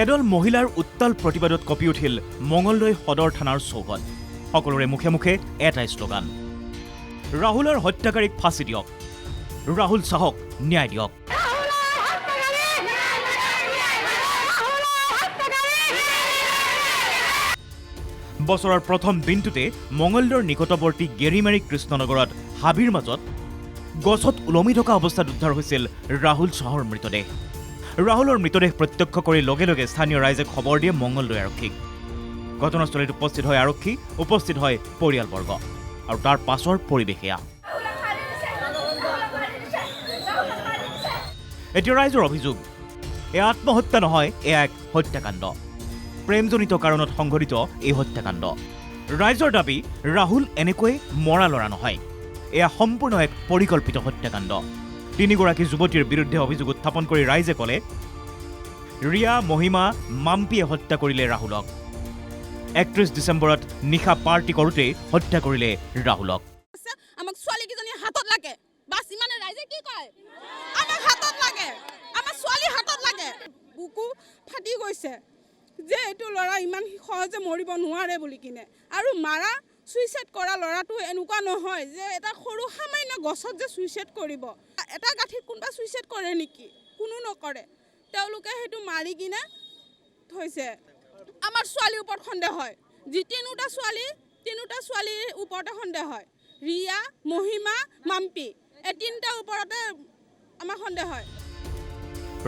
এদল মহিলাৰ উত্তাল প্ৰতিবাদত কঁপি উঠিল মঙলদৈ সদৰ থানাৰ চৌহদ। সকলোৰে মুখে মুখে এটাই শ্লোগান, ৰাহুলৰ হত্যাকাৰীক ফাঁচি দিয়ক, ৰাহুল চাহক ন্যায় দিয়ক। বছৰৰ প্ৰথম দিনটোতে মঙলদৈৰ নিকটৱৰ্তী গেৰিমাৰী কৃষ্ণনগৰত হাবিৰ মাজত গছত ওলমি থকা অৱস্থাত উদ্ধাৰ হৈছিল ৰাহুল চাহৰ মৃতদেহ। ৰাহুলৰ মৃতদেহ প্ৰত্যক্ষ কৰি লগে লগে স্থানীয় ৰাইজে খবৰ দিয়ে মঙলদৈ আৰক্ষীক। ঘটনাস্থলীত উপস্থিত হয় আৰক্ষী, উপস্থিত হয় পৰিয়ালবৰ্গ, আৰু তাৰ পাছৰ পৰিৱেশ এয়া। এতিয়া ৰাইজৰ অভিযোগ, এয়া আত্মহত্যা নহয়, এয়া এক হত্যাকাণ্ড। প্ৰেমজনিত কাৰণত সংঘটিত এই হত্যাকাণ্ড। ৰাইজৰ দাবী, ৰাহুল এনেকৈ মৰা ল'ৰা নহয়, এয়া সম্পূৰ্ণ এক পৰিকল্পিত হত্যাকাণ্ড। তিনিগৰাকী যুৱতীৰ বিৰুদ্ধে অভিযোগ উত্থাপন কৰি ৰাইজে ক'লে, ৰিয়া, মহিমা, মাম্পীয়ে হত্যা কৰিলে ৰাহুলক। ৩১ ডিচেম্বৰত নিশা পাৰ্টি কৰোঁতেই হত্যা কৰিলে ৰাহুলক। আমাক ছোৱালীকেইজনী হাতত লাগে, বাছ ইমানে। ৰাইজে কি কয়, আমাক হাতত লাগে, আমাৰ ছোৱালী হাতত লাগে। বুকু ফাটি গৈছে যে এইটো ল'ৰা ইমান সহজে মৰিব নোৱাৰে বুলি কিনে। আৰু মাৰা চুইচাইড কৰা ল'ৰাটো এনেকুৱা নহয় যে এটা সৰু সামান্য গছত যে চুইচাইড কৰিব। এটা গাঁঠিত কোনোবা চুইচাইড কৰে নেকি? কোনো নকৰে। তেওঁলোকে সেইটো মাৰি কিনে থৈছে। আমাৰ ছোৱালীৰ ওপৰত সন্দেহ হয়, যি তিনিটা ছোৱালীৰ ওপৰতে সন্দেহ হয়। ৰিয়া, মহিমা, মাম্পী, এই তিনিটাৰ ওপৰতে আমাৰ সন্দেহ হয়।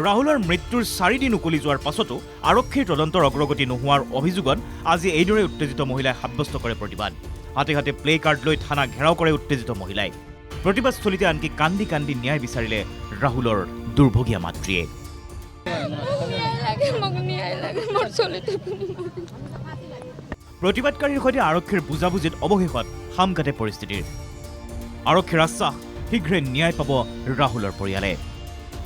ৰাহুলৰ মৃত্যুৰ 4 দিন উকলি যোৱাৰ পাছতো আৰক্ষীৰ তদন্তৰ অগ্ৰগতি নোহোৱাৰ অভিযোগত আজি এইদৰে উত্তেজিত মহিলাই সাব্যস্ত কৰে প্ৰতিবাদ। হাতে হাতে প্লে কাৰ্ড লৈ থানা ঘেৰাও কৰে উত্তেজিত মহিলাই। প্ৰতিবাদস্থলীতে আনকি কান্দি কান্দি ন্যায় বিচাৰিলে ৰাহুলৰ দুৰ্ভগীয়া মাতৃয়ে। প্ৰতিবাদকাৰীৰ সৈতে আৰক্ষীৰ বুজাবুজিত অৱশেষত সাম কাটে পৰিস্থিতিৰ। আৰক্ষীৰ আশ্বাস, শীঘ্ৰে ন্যায় পাব ৰাহুলৰ পৰিয়ালে।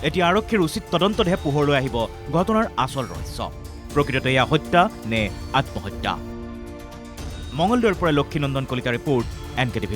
এতিয়া আৰক্ষীৰ উচিত তদন্ততহে পোহৰলৈ আহিব ঘটনাৰ আচল ৰহস্য। প্ৰকৃততে এয়া হত্যা নে আত্মহত্যা? মঙলদৈৰ পৰা লক্ষীনন্দন কলিতা ৰিপৰ্ট, NKTV+।